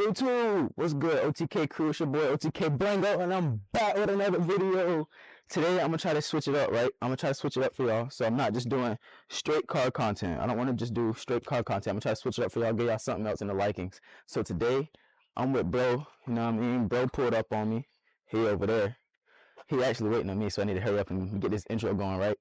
YouTube, what's good? OTK crew, it's your boy OTK Blango, and I'm back with another video. Today I'm gonna try to switch it up, right? I'm gonna try to switch it up for y'all. So I'm not just doing straight car content. I don't want to just do straight car content. I'm gonna try to switch it up for y'all, give y'all something else in the likings. So today I'm with bro, you know what I mean? Bro pulled up on me. He over there. He actually waiting on me, so I need to hurry up and get this intro going, right?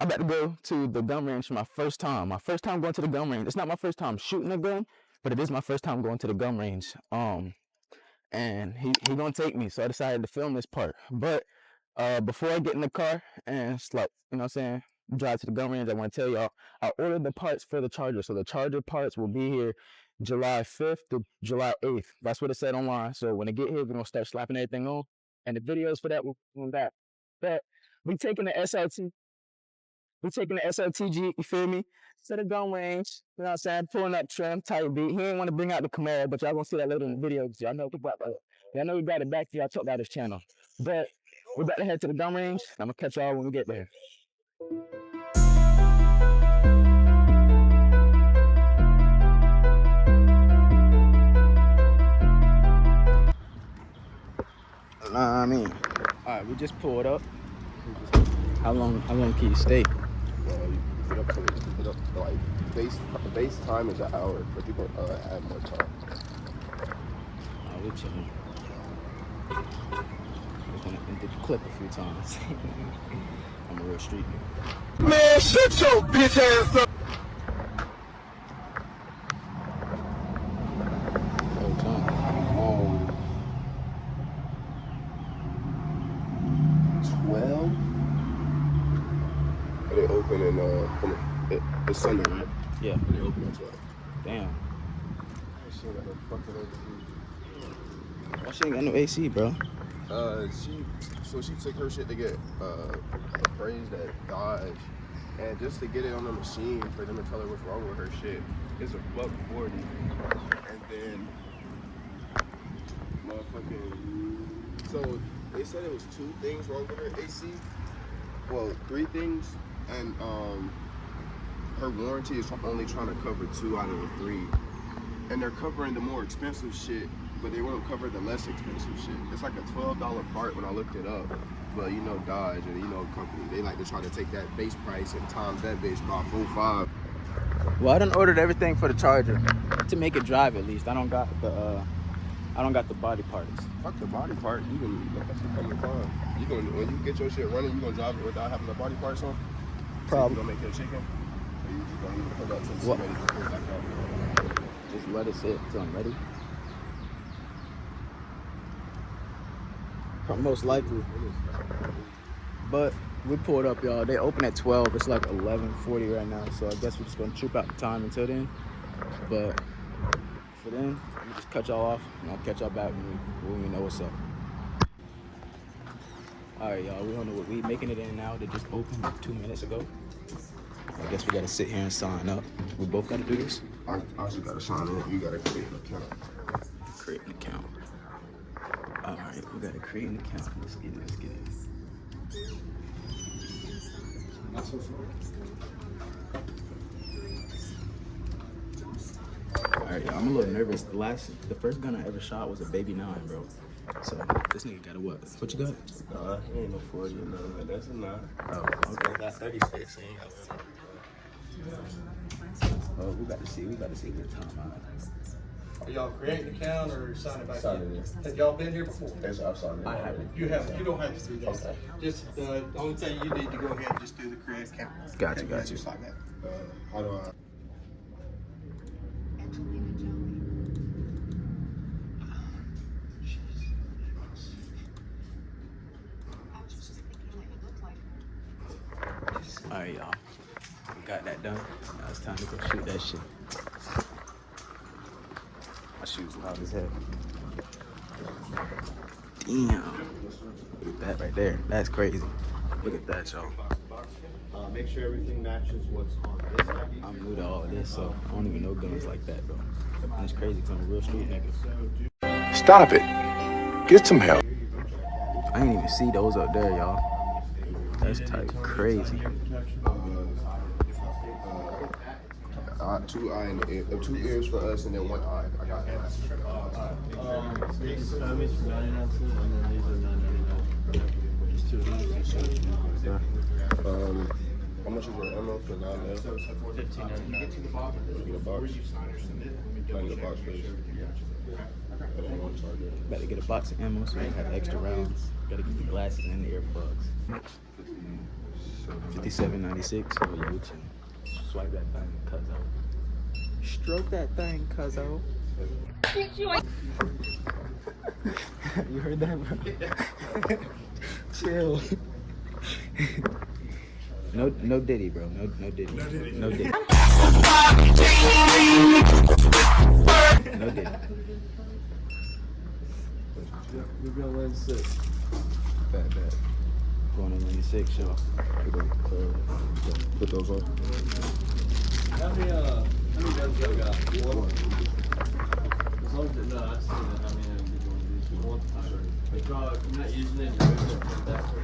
I'm about to go to the gun range for my first time. My first time going to the gun range. It's not my first time shooting a gun, but it is my first time going to the gun range. And he gonna take me, so I decided to film this part. But before I get in the car and like, you know what I'm saying, drive to the gun range, I want to tell y'all I ordered the parts for the charger. So the charger parts will be here July 5th to July 8th. That's what it said online. So when they get here, we're gonna start slapping everything on, and the videos for that will come back. But we taking the SRT. We taking the SRTG, you feel me? To the gun range, you know what I'm saying? Pulling up trim, tight beat. He ain't want to bring out the Camaro, but y'all gonna see that later in the video because y'all know we got it back to y'all talk about this channel. But we're about to head to the gun range. I'm gonna catch y'all when we get there. Nah, I mean, all right, we just pulled up. How long can you stay? You get up to like base time is an hour, but you can add more time. Oh, we're chilling. Just want to did the clip a few times. I'm a real street nigga. Man, shut your bitch ass up. Oh, 12. They open in it's Sunday, right? Yeah. They open at 12. Damn. She ain't got no fucking AC. Why she ain't got no AC, bro? She took her shit to get appraised at Dodge, and just to get it on the machine for them to tell her what's wrong with her shit, it's $140. And then motherfucking, so they said it was 2 things wrong with her AC. Well, 3 things, and her warranty is only trying to cover 2 out of the 3, and they're covering the more expensive shit, but they won't cover the less expensive shit. It's like a $12 part when I looked it up, but you know Dodge and you know company, they like to try to take that base price and times that bitch by 4-5. Well, I done ordered everything for the charger to make it drive at least. I don't got the body parts. Fuck the body part. You can look at your car. You gonna when you get your shit running, you gonna drive it without having the body parts on. Probably. So you gonna make your chicken. Or you just gonna need to put that to the ready to pull back out. Just let it sit until I'm ready. Most likely. But we pulled up, y'all. They open at 12. It's like 11:40 right now. So I guess we're just gonna troop out the time until then. But for then, we just cut y'all off and I'll catch y'all back when we know what's up. All right, y'all. We don't know what we making it in now. They just opened like 2 minutes ago. I guess we gotta sit here and sign up. We both gotta do this. I just gotta sign in. You gotta create an account. Create an account. All right, we gotta create an account. Let's get it. Not so far. All right, y'all, I'm a little nervous. The first gun I ever shot was a baby 9, bro. So this nigga got a what? What you got? He ain't no 40 or nothing, but that's a 9. Oh, okay. Got 36. He ain't got Oh, we got to see what time. Are y'all creating an account or signing back Signing in? in. Have y'all been here before? Yes, I've signed in. I haven't. You haven't. You don't have to do that. Okay. Just the only thing you need to go ahead and just do the create account. Got you. Just like that. How do I? All right, y'all. We got that done. Now it's time to go shoot that shit. My shoes loud as hell. Damn. Look at that right there. That's crazy. Look at that, y'all. Make sure everything matches what's on this ID. I'm new to all of this, so I don't even know guns like that, bro. And it's crazy because I'm a real street nigga. Stop it. Get some help. I didn't even see those up there, y'all. That's type crazy. Two eye and two ears for us, and then one eye. I got that. These families for 99 cents, and then these are 9.99. Just two of these. How much is your ammo for 9 mil? 15.99. Get a box. Find the box, please. About to get a box of ammo so we have extra rounds. Gotta get the glasses and the earplugs. 57.96. Oh yeah, we can swipe that thing, cuzzo. Stroke that thing, cuzzo. You heard that, bro? Chill. No Diddy, bro. No Diddy. No Diddy. No Diddy. We're going to win 6. Bet. Going on 96, y'all. Put those on. How many guns y'all got? One. As long as it, no, I see that. How many of them you're going to use? One. If you're not using it, you're going to come back to it.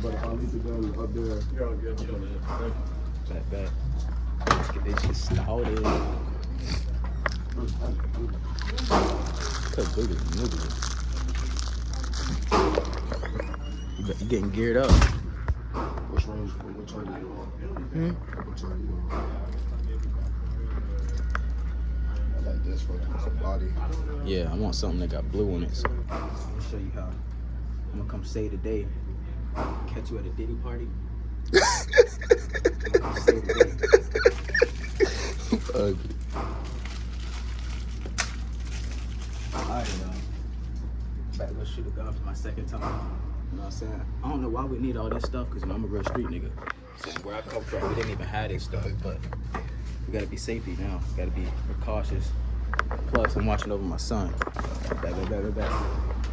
But I'll leave the gun up there. You're all good. You don't need it. Thank you. Bet. Let's get this shit started. Cuz booty, nigga. You getting geared up. Which range? What target you on? What target you on? I like this one. It's a body. Yeah, I want something that got blue on it. So I'll show you how. I'm gonna come stay today. Catch you at a Diddy party. I'm gonna come stay today. Ugly. Alright, y'all. About to go shoot a gun for my second time. You know what I'm saying? I don't know why we need all this stuff, because I'm a real street nigga. So where I come from, we didn't even have this stuff, but we gotta be safety now. We gotta be cautious. Plus, I'm watching over my son.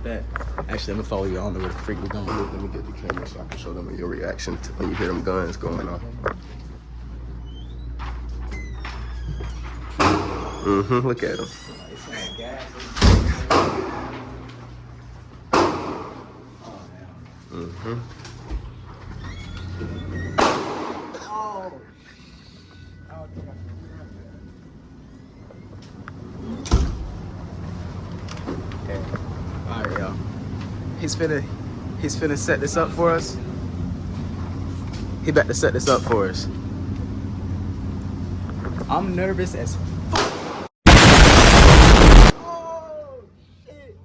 Bet. Actually, I'm gonna follow you. I don't know where the freak we're going. Let me get the camera so I can show them your reaction to when you hear them guns going off. Look at them. Alright, y'all. He's finna set this up for us. He about to set this up for us. I'm nervous as fuck. Oh, shit.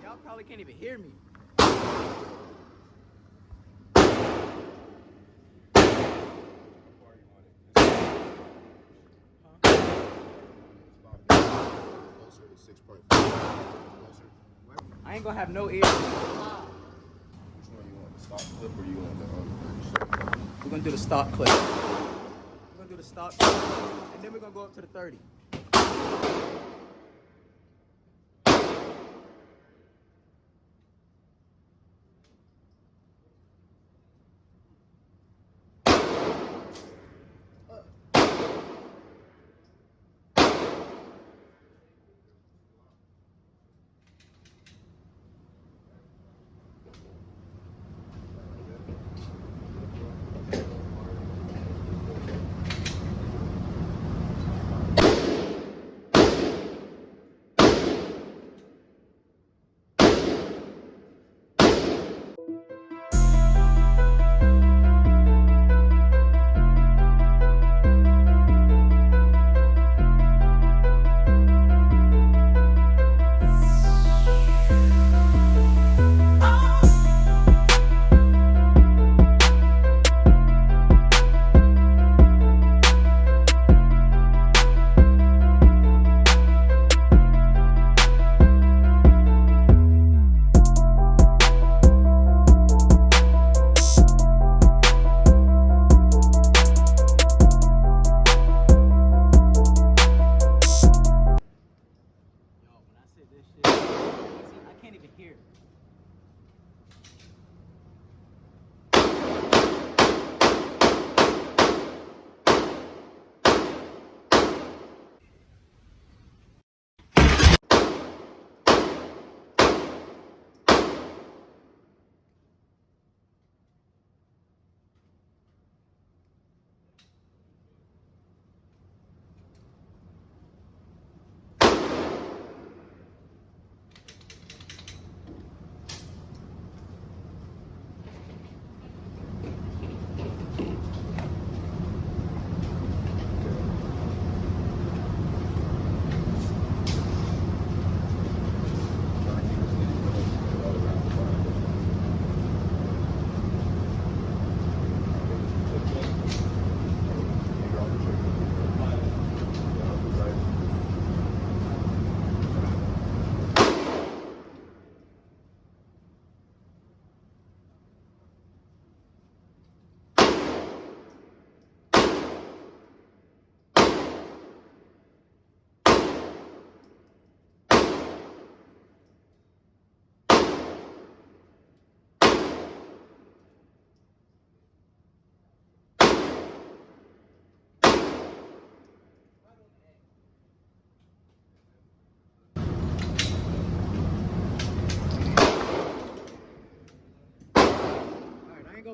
Y'all probably can't even hear me. I ain't gonna have no ears. Which one you want, the stock clip or you want the We're gonna do the stock clip. We're gonna do the stock clip, and then we're gonna go up to the 30.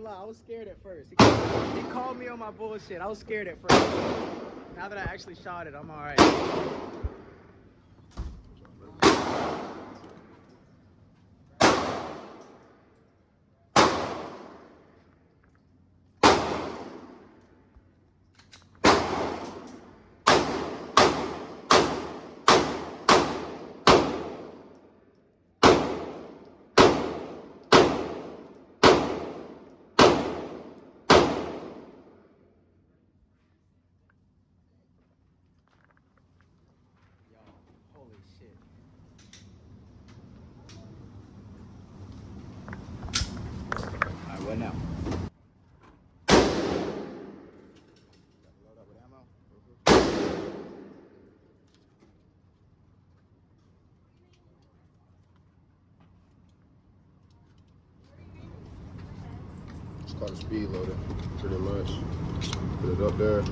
gonna lie, I was scared at first. He called me on my bullshit. I was scared at first. Now that I actually shot it, I'm alright. Holy shit. Alright, what now? Load up with ammo. It's called a speed loader, pretty much. Put it up there.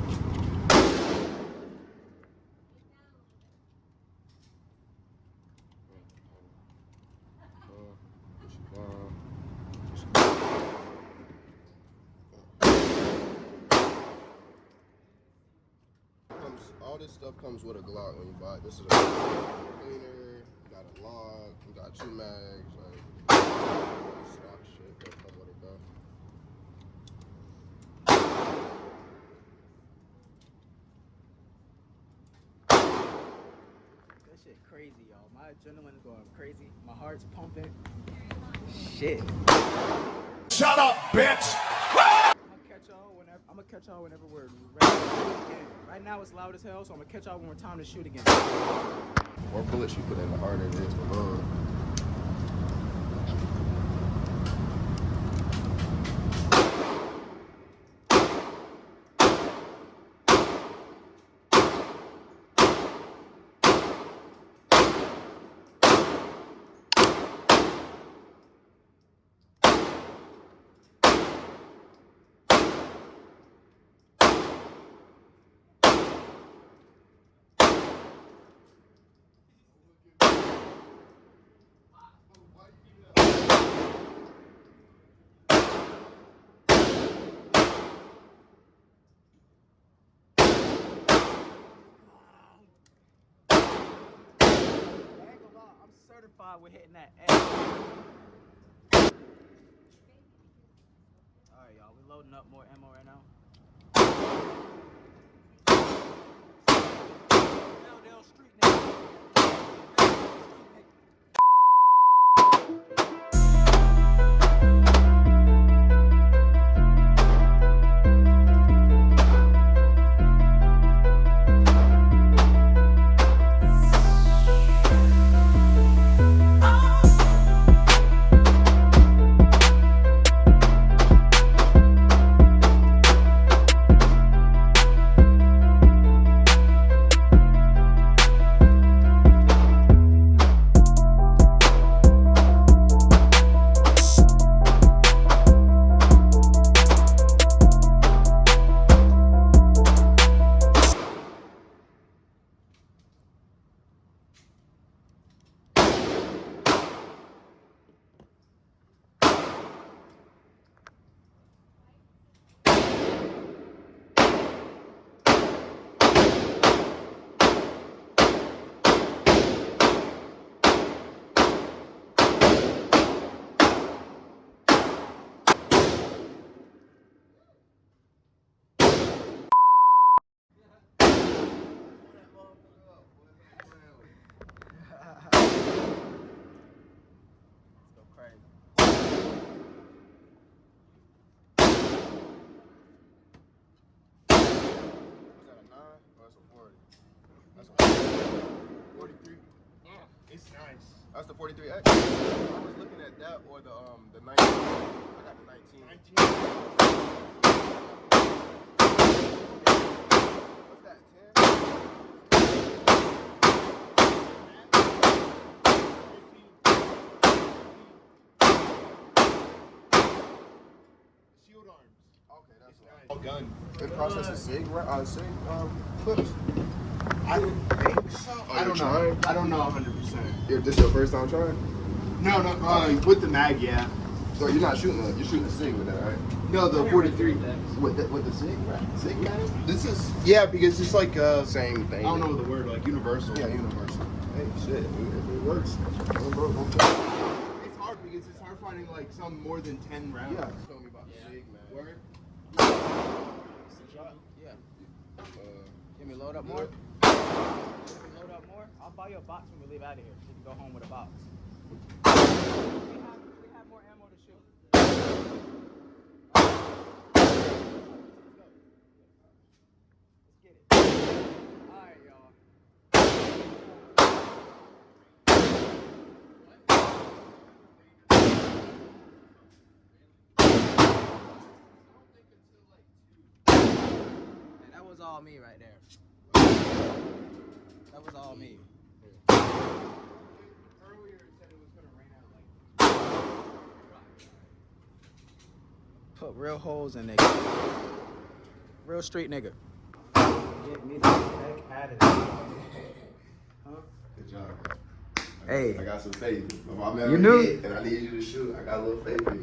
All this stuff comes with a Glock when you buy it. This is a cleaner, you got a lock, you got 2 mags, like stock shit that come with it though. That shit crazy, y'all. My adrenaline's going crazy. My heart's pumping. Shit. Shut up, bitch! I'm gonna catch y'all whenever we're ready to shoot again. Right now it's loud as hell, so I'm gonna catch y'all when we're time to shoot again. More bullets you put in, the harder it is to load. I'm certified with hitting that edge. Alright, y'all, we loading up more ammo right now. Dale Street now. It's nice. That's the 43X. I was looking at that or the 19. I got the 19. 19. What's that, 10? Shield arms. Okay, that's Nice. All gun. It processes SIG clips. I think so. I don't know. I don't know 100%. This your first time trying? No, with the mag, yeah. So you're not shooting you're shooting a SIG with that, right? No, the 43. With the SIG, right? SIG, man? This is, yeah, because it's like, Same thing. I don't know the word, like universal. Yeah, universal. Hey, shit, if it works. Don't care. It's hard because it's hard finding like some more than 10 rounds. Yeah, just told me about the SIG, man. Word? Yeah. Give me load up more? Load up more? I'll buy you a box when we leave out of here. So you can go home with a box. We have more ammo to shoot. Let's get it. Alright, y'all. And that was all me right there. That was all me. Earlier it said it was gonna rain out like. Put real holes in nigga. Real street nigga. Get me the heck out of here. Huh? Good job. Hey. I got some faith. You knew? And I need you to shoot. I got a little faith in you.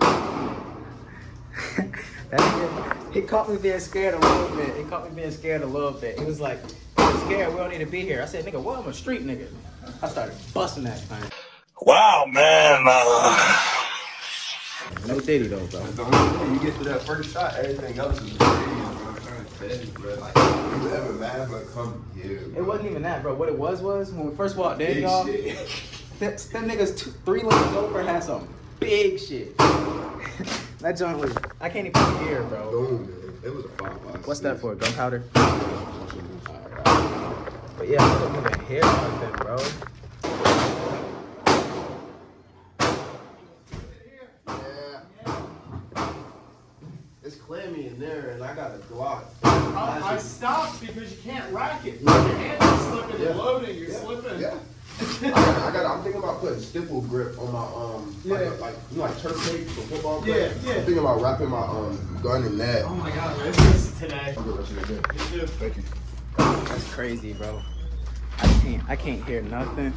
That nigga, he caught me being scared a little bit. He was like, I'm scared, we don't need to be here. I said, nigga, what? I'm a street nigga. I started busting that thing. Wow, man. No diddy though, bro. The only thing you get to that first shot, everything else is crazy, bro. I'm trying to tell you, bro. Like, you ever mad, but come here, bro. It wasn't even that, bro. What it was when we first walked in, Big y'all, shit. them niggas 3 lanes over had some big shit. That joint was, I can't even hear, bro. Boom, man. It was a 5.56. What's that for? Gunpowder? But yeah, I couldn't even hear nothing, bro. It's clammy in there, and I got a Glock. I stopped because you can't rack it. Your hands are slipping and loading, you're slipping. Yeah. I'm thinking about putting stipple grip on my like you know, like turf tape for football grip. Yeah. I'm thinking about wrapping my gun in that. Oh my god, man, this is today. I'm good. You too. Thank you. That's crazy, bro. I can't hear nothing.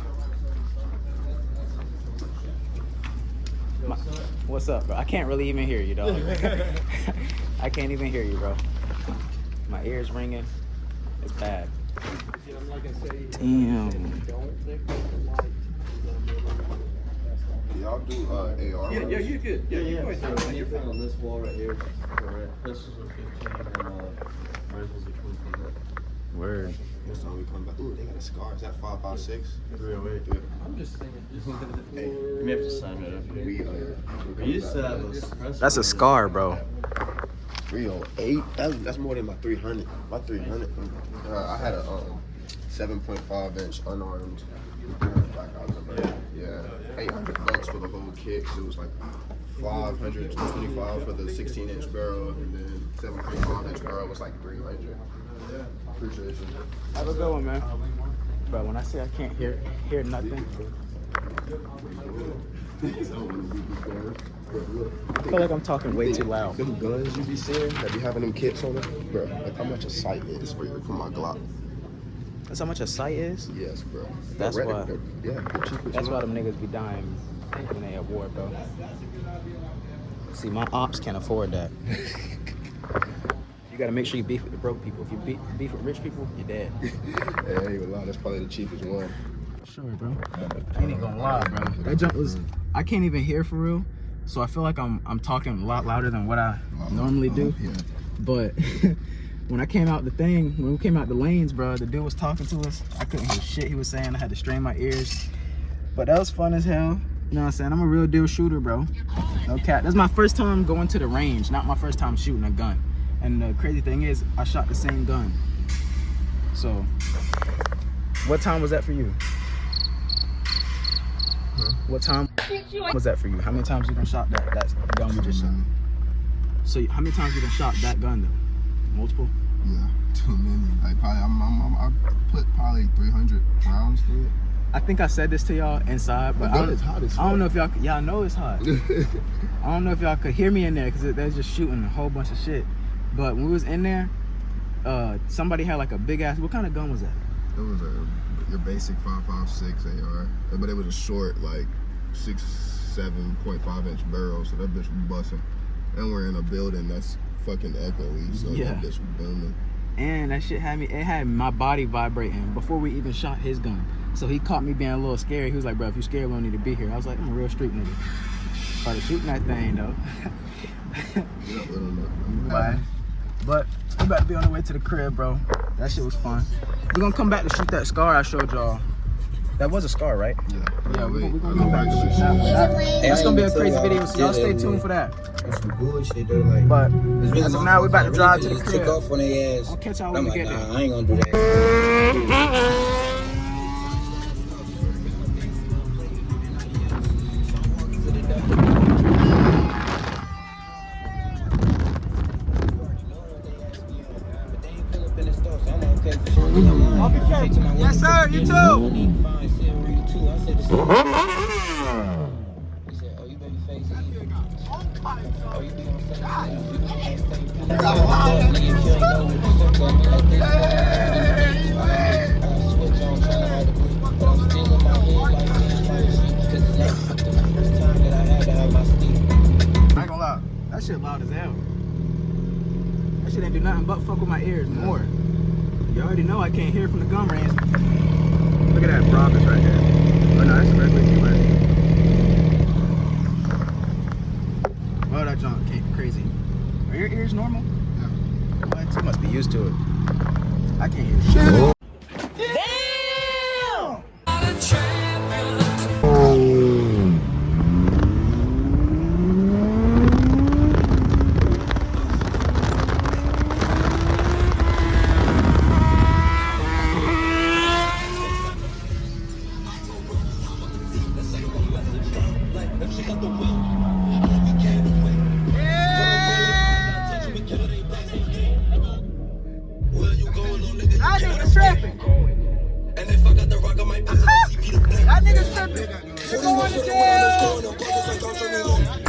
What's up, bro? I can't really even hear you, dog. I can't even hear you, bro. My ears ringing. It's bad. Damn. Y'all do AR? Yeah, you could. Yeah. So anything on this wall right here is correct. Pistols are 15 and rifles are 20. Word. This time we come back. Ooh, they got a scar. Is that 5.56? 308. I'm just thinking, Hey, you may have to sign it up here. we used to have a suppressor. That's a scar, bro. 308. That's more than my 300. My 300. I had a 7.5 inch unarmed black number. Yeah. $800 for the whole kit. It was like $525 for the 16-inch barrel, and then 7.5-inch barrel was like $300. Appreciate you. Have a good one, man. Bro, when I say I can't hear nothing, I feel like I'm talking way too loud. Them guns you be seeing that be having them kits on them, bro. Like how much a sight is for my Glock. That's how much a sight is? Yes, bro. That's why. Yeah, the cheapest That's why one. them niggas be dying when they at war, bro. See, my ops can't afford that. You gotta make sure you beef with the broke people. If you beef with rich people, you're dead. Hey, I ain't even lie. That's probably the cheapest one. Sure, bro. I ain't gonna lie, bro. That jump was, I can't even hear for real. So I feel like I'm talking a lot louder than what I normally do. Yeah. But when I came out the thing, when we came out the lanes, bro, the dude was talking to us. I couldn't hear shit he was saying. I had to strain my ears. But that was fun as hell. You know what I'm saying? I'm a real deal shooter, bro. No cap. That's my first time going to the range, not my first time shooting a gun. And the crazy thing is, I shot the same gun. So, what time was that for you? Huh? What time was that for you? How many times you done shot that gun we just shot? So how many times you done shot that gun though? Multiple? Yeah, too many. Like probably, I put probably 300 rounds through it. I think I said this to y'all inside, but The gun is hot as fuck. I don't know if y'all. Yeah, I know it's hot. I don't know if y'all could hear me in there because they're just shooting a whole bunch of shit. But when we was in there, somebody had like a big ass. What kind of gun was that? It was your basic 5.56 AR, but it was a short like 6 7.5-inch barrel, so that bitch was busting. And we're in a building that's fucking echoey, so Yeah. that bitch was booming. And that shit had my body vibrating before we even shot his gun. So he caught me being a little scared. He was like, bro, if you scared, we don't need to be here. I was like, I'm a real street nigga. Started shooting that thing, though. Yeah, little nigga. Bye. But we about to be on the way to the crib, bro. That shit was fun. We're gonna come back to shoot that scar I showed y'all. That was a scar, right? Yeah. Yeah, we're gonna come back to shoot that. That's gonna be a crazy video, so y'all stay tuned for that. That's some bullshit though, like. But as of now, we're about to drive to the Took crib. off on their ass. I'll catch y'all I'm when we like, get there. nah, I ain't gonna do that. Yes, sir. You too. I ain't gonna lie, that shit loud as hell. That shit ain't do nothing but fuck with my ears more. You already know I can't hear from the gun range. Look at that Brabus right there. Oh no, that's a regular G-Wagon. Oh, that junk came crazy. Are your ears normal? Yeah. What? You must be used to it. I can't hear shit. That nigga's tripping. That nigga's tripping. You're going to jail.